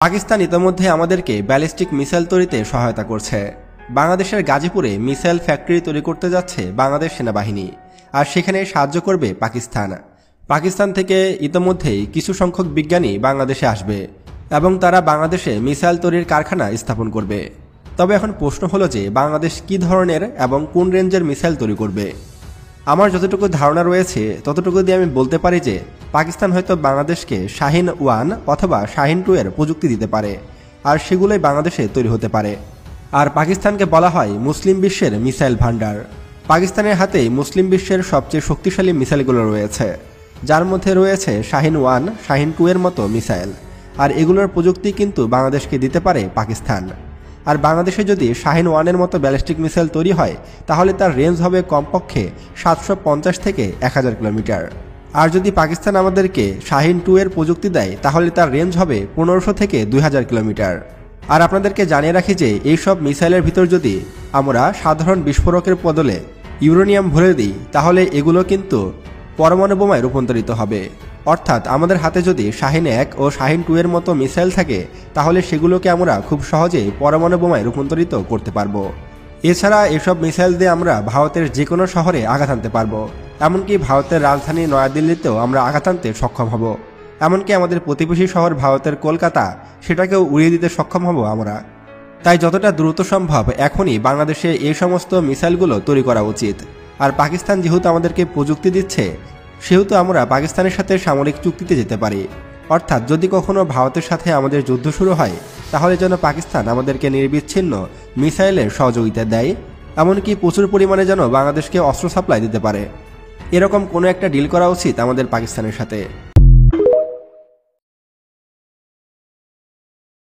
পাকিস্তান ইতোমধ্যে আমাদেরকে ballistic missile তৈরিতে সহায়তা করছে। বাংলাদেশের গাজীপুরে মিসাইল ফ্যাক্টরি তৈরি করতে যাচ্ছে বাংলাদেশ সেনাবাহিনী, আর সেখানে সাহায্য করবে পাকিস্তান। পাকিস্তান থেকে ইতোমধ্যেই কিছু সংখ্যক বিজ্ঞানী বাংলাদেশে আসবে এবং তারা বাংলাদেশে মিসাইল তৈরির কারখানা স্থাপন করবে। তবে এখন প্রশ্ন হলো যে বাংলাদেশ কী ধরনের এবং কোন রেঞ্জের মিসাইল তৈরি করবে। আমার যতটুকু ধারণা রয়েছে ততটুকু দিয়ে আমি বলতে পারি যে পাকিস্তান হয়তো বাংলাদেশকে শাহিন 1 অথবা শাহিন 2 এর প্রযুক্তি দিতে পারে, আর সেগুলোই বাংলাদেশে তৈরি হতে পারে। আর পাকিস্তানকে বলা হয় মুসলিম বিশ্বের মিসাইল ভান্ডার। পাকিস্তানের হাতেই মুসলিম বিশ্বের সবচেয়ে শক্তিশালী মিসাইলগুলো রয়েছে, যার মধ্যে রয়েছে শাহিন 1, শাহিন 2 এর মতো মিসাইল। আর এগুলোর প্রযুক্তি কিন্তু বাংলাদেশকে দিতে পারে পাকিস্তান। আর বাংলাদেশে যদি শাহিন 1 এর মতো ব্যালিস্টিক মিসাইল তৈরি হয় তাহলে তার রেঞ্জ হবে কমপক্ষে 750 থেকে 1000 কিলোমিটার। আর যদি পাকিস্তান আমাদেরকে শাহিন 2 এর প্রযুক্তি দেয় তাহলে তার রেঞ্জ হবে 1500 থেকে 2000 কিলোমিটার। আর আপনাদেরকে জানিয়ে রাখি যে এইসব মিসাইলের ভিতর যদি আমরা সাধারণ বিস্ফোরকের বদলে ইউরেনিয়াম ভরে দিই তাহলে এগুলো কিন্তু পরমাণু বোমায় রূপান্তরিত হবে। অর্থাৎ আমাদের হাতে যদি শাহিন 1 ও শাহিন 2 এর মতো মিসাইল থাকে তাহলে সেগুলোকে আমরা খুব সহজেই পরমাণু বোমায় রূপান্তরিত করতে পারবো। এছাড়া এসব মিসাইল দিয়ে আমরা ভারতের যে কোনো শহরে আঘাত আনতে পারবো, এমনকি ভারতের রাজধানী নয়াদিল্লিতেও আমরা আঘাত আনতে সক্ষম হব। এমনকি আমাদের প্রতিবেশী শহর ভারতের কলকাতা, সেটাকেও উড়িয়ে দিতে সক্ষম হব আমরা। তাই যতটা দ্রুত সম্ভব এখনই বাংলাদেশে এই সমস্ত মিসাইলগুলো তৈরি করা উচিত। আর পাকিস্তান যেহেতু আমাদেরকে প্রযুক্তি দিচ্ছে সেহেতু আমরা পাকিস্তানের সাথে সামরিক চুক্তিতে যেতে পারি। অর্থাৎ যদি কখনো ভারতের সাথে আমাদের যুদ্ধ শুরু হয় তাহলে যেন পাকিস্তান আমাদেরকে নির্বিচ্ছিন্ন মিসাইলের সহযোগিতা দেয়, এমনকি প্রচুর পরিমাণে যেন বাংলাদেশকে অস্ত্র সাপ্লাই দিতে পারে। এরকম কোনো একটা ডিল করা উচিত আমাদের পাকিস্তানের সাথে।